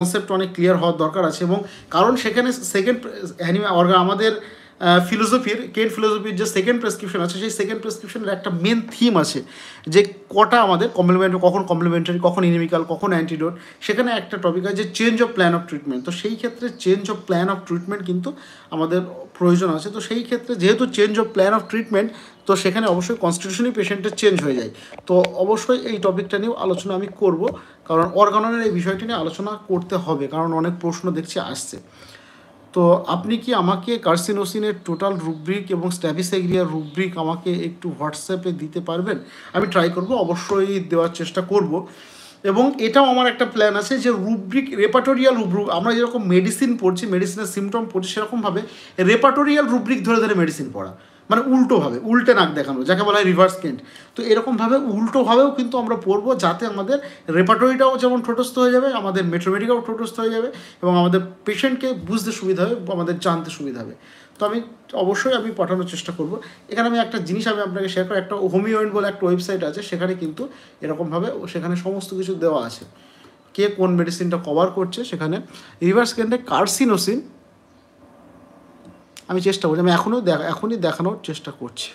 Concept অনেক clear হওয়ার দরকার আছে, এবং কারণ সেখানে সেকেন্ড অর্গান আমাদের ফিলোসফির কেন্ট ফিলোসফির যে সেকেন্ড প্রেসক্রিপশন আছে, সেই সেকেন্ড প্রেসক্রিপশনের একটা মেন থিম আছে যে কটা আমাদের কমপ্লিমেন্টারি, কখন কমপ্লিমেন্টারি, কখন ইনিমিক্যাল, কখন অ্যান্টিডোট। সেখানে একটা টপিক আছে যে change of plan of treatment. তো সেই ক্ষেত্রে change of plan of treatment কিন্তু আমাদের প্রয়োজন আছে। তো সেই ক্ষেত্রে যেহেতু change of plan of treatment, তো সেখানে অবশ্যই কনস্টিটিউশনই পেশেন্টের চেঞ্জ হয়ে যায়। তো অবশ্যই এই টপিকটা নিয়েও আলোচনা আমি করব, কারণ অর্গাননের এই বিষয়টি নিয়ে আলোচনা করতে হবে, কারণ অনেক প্রশ্ন দেখছি আসছে। তো আপনি কি আমাকে কার্সিনোসিনের টোটাল রুব্রিক এবং স্ট্যাফিসেগ্রিয়ার রুব্রিক আমাকে একটু হোয়াটসঅ্যাপে দিতে পারবেন? আমি ট্রাই করব, অবশ্যই দেওয়ার চেষ্টা করব। এবং এটাও আমার একটা প্ল্যান আছে যে রুব্রিক, রেপাটোরিয়াল রুব্রিক, আমরা যেরকম মেডিসিন পড়ছি, মেডিসিনের সিমটম পড়ছি, সেরকমভাবে রেপাটোরিয়াল রুব্রিক ধরে ধরে মেডিসিন পড়া, মানে উল্টোভাবে, উল্টে নাক দেখানো, যাকে বলা হয় রিভার্স কেন্ট। তো এরকমভাবে উল্টোভাবেও কিন্তু আমরা পড়বো, যাতে আমাদের রেপাটরিটাও যেমন ঠোঁটস্থ হয়ে যাবে, আমাদের মেট্রোমেটিকাও ঠোঁটস্থ হয়ে যাবে, এবং আমাদের পেশেন্টকে বুঝতে সুবিধা হবে, আমাদের জানতে সুবিধা হবে। তো আমি অবশ্যই পাঠানোর চেষ্টা করব। এখানে আমি একটা জিনিস আমি আপনাকে শেয়ার করি, একটা হোমিওয়েন্ট বলে একটা ওয়েবসাইট আছে, সেখানে কিন্তু এরকমভাবে সেখানে সমস্ত কিছু দেওয়া আছে, কে কোন মেডিসিনটা কভার করছে। সেখানে রিভার্স কেন্টে কার্সিনোসিন আমি চেষ্টা করছি, আমি এখনই দেখানোর চেষ্টা করছি।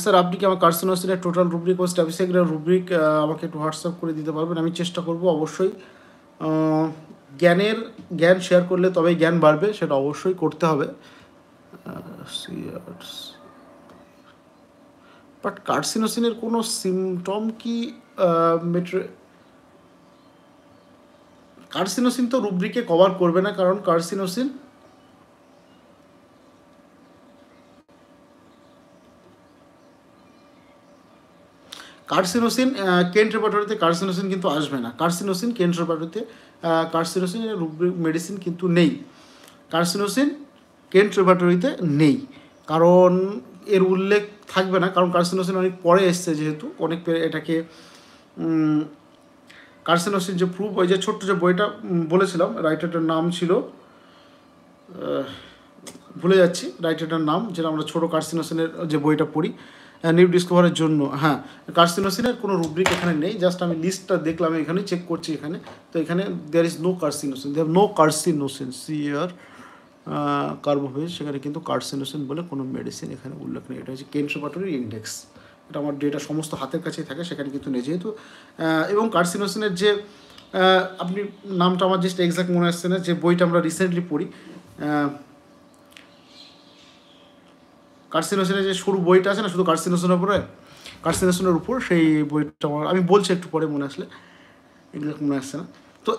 স্যার আপনি কি আমার কার্সিনোসিনের টোটাল রুব্রিক ও স্ট্যাফিসেগ্রিয়ার রুব্রিক আমাকে একটু হোয়াটসঅ্যাপ করে দিতে পারবেন? আমি চেষ্টা করব অবশ্যই। জ্ঞান শেয়ার করলে তবেই জ্ঞান বাড়বে, সেটা অবশ্যই করতে হবে। বাট কার্সিনোসিনের কোনো সিমটম কি কার্সিনোসিন তো রুব্রিকে কভার করবে না, কারণ কার্সিনোসিন কেন্ট রেপার্টরিতে কার্সিনোসিন কিন্তু আসবে না। কেন্ট রেপার্টরিতে কার্সিনোসিনের রুব্রিক মেডিসিন কিন্তু নেই। কার্সিনোসিন কেন্ট রেপার্টরিতে নেই, কারণ এর উল্লেখ থাকবে না, কারণ কার্সিনোসিন অনেক পরে এসছে, যেহেতু অনেক এটাকে কার্সিনোসিন যে প্রুফ, ওই যে ছোট্ট যে বইটা বলেছিলাম, রাইটারটার নাম ছিল, ভুলে যাচ্ছি রাইটারটার নাম, যেটা আমরা ছোটো কার্সিনোসিনের যে বইটা পড়ি নিউ ডিসকভারের জন্য। হ্যাঁ, কার্সিনোসিনের কোনো রুব্রিক এখানে নেই, জাস্ট আমি লিস্টটা দেখলাম, এখানে চেক করছি এখানে। তো এখানে there is no carcinosin, there no carcinosin সিয়ার কার্বোভেজ, সেখানে কিন্তু কার্সিনোসিন বলে কোনো মেডিসিন এখানে উল্লেখ নেই। এটা হচ্ছে কেন্ট রেপার্টরি ইন্ডেক্স, এটা আমার ডেটা সমস্ত হাতের কাছেই থাকে, সেখানে কিন্তু নেই যেহেতু। এবং কার্সিনোসিনের যে আপনি নামটা আমার জাস্ট এক্সাক্ট মনে আসছে না, যে বইটা আমরা রিসেন্টলি পড়ি, কার্সিনোসিনের যে সরু বইটা আছে না, শুধু কার্সিনোসিনের উপর, সেই বইটা আমি বলছি একটু পরে, মনে আসলে এগুলো মনে আসছে না। তো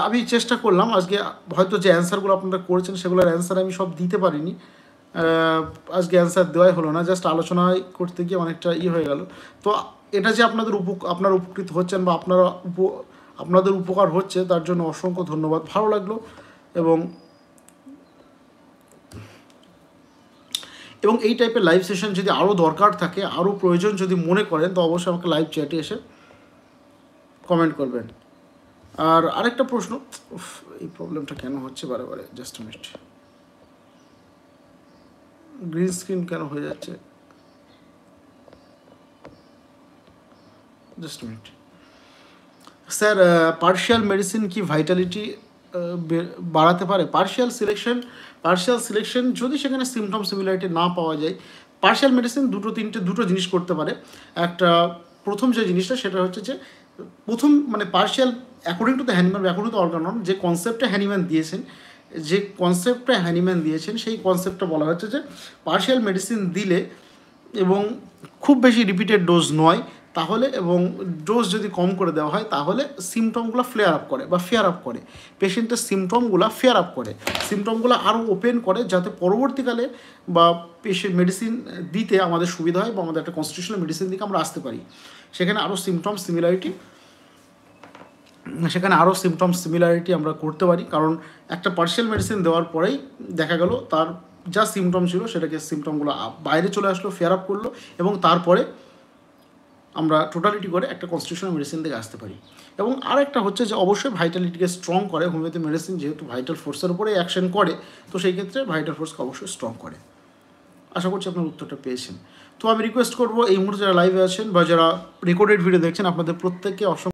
আমি চেষ্টা করলাম আজকে, হয়তো যে অ্যান্সারগুলো আপনারা করেছেন সেগুলোর অ্যান্সার আমি সব দিতে পারিনি, আজকে অ্যান্সার দেওয়াই হলো না, জাস্ট আলোচনায় করতে গিয়ে অনেকটা হয়ে গেল। তো এটা যে আপনারা উপকৃত হচ্ছেন, বা আপনাদের উপকার হচ্ছে, তার জন্য অসংখ্য ধন্যবাদ, ভালো লাগলো। এবং এই টাইপের লাইভ সেশন যদি আরও দরকার থাকে, আরও প্রয়োজন যদি মনে করেন, তো অবশ্যই আমাকে লাইভ চ্যাটে এসে কমেন্ট করবেন। আর আরেকটা প্রশ্ন, এই প্রবলেমটা কেন হচ্ছে বারে বারে, জাস্ট মিনিট, গ্রিন স্ক্রিন কেন হয়ে যাচ্ছে, just minute. Sir partial medicine কি ভাইটালিটি বাড়াতে পারে? পার্শিয়াল সিলেকশন যদি সেখানে সিমটম সিমিলারিটি না পাওয়া যায়, পার্শিয়াল মেডিসিন দুটো জিনিস করতে পারে। একটা, প্রথম যে জিনিসটা সেটা হচ্ছে যে, মানে partial according to the Hahnemann, according to Organon, যে কনসেপ্টটা হ্যানিম্যান দিয়েছেন, সেই কনসেপ্টটা বলা হচ্ছে যে পার্শিয়াল মেডিসিন দিলে, এবং খুব বেশি রিপিটেড ডোজ নয় তাহলে, এবং ডোজ যদি কম করে দেওয়া হয়, তাহলে সিমটমগুলো ফেয়ার আপ করে, পেশেন্টের সিমটমগুলো আরও ওপেন করে, যাতে পরবর্তীকালে বা মেডিসিন দিতে আমাদের সুবিধা হয়, বা আমাদের একটা কনস্টিটিউশনাল মেডিসিন দিকে আমরা আসতে পারি। সেখানে আরও সিমটম সিমিলারিটি আমরা করতে পারি, কারণ একটা পার্শিয়াল মেডিসিন দেওয়ার পরেই দেখা গেল তার যা সিমটম ছিল, সিমটমগুলো বাইরে চলে আসলো, ফেয়ার আপ করলো, এবং তারপরে আমরা টোটালিটি করে একটা কনস্টিটিউশনাল মেডিসিন থেকে আসতে পারি। এবং আরেকটা হচ্ছে যে অবশ্যই ভাইটালিটিকে স্ট্রং করে, হোমিওপ্যাথি মেডিসিন যেহেতু ভাইটাল ফোর্সের উপরে অ্যাকশন করে, তো সেই ক্ষেত্রে ভাইটাল ফোর্সকে অবশ্যই স্ট্রং করে। আশা করছি আপনার উত্তরটা পেয়েছেন। তো আমি রিকোয়েস্ট করবো এই মুহূর্তে যারা লাইভে আছেন বা যারা রেকর্ডেড ভিডিও দেখছেন আপনাদের প্রত্যেককে অসংখ্য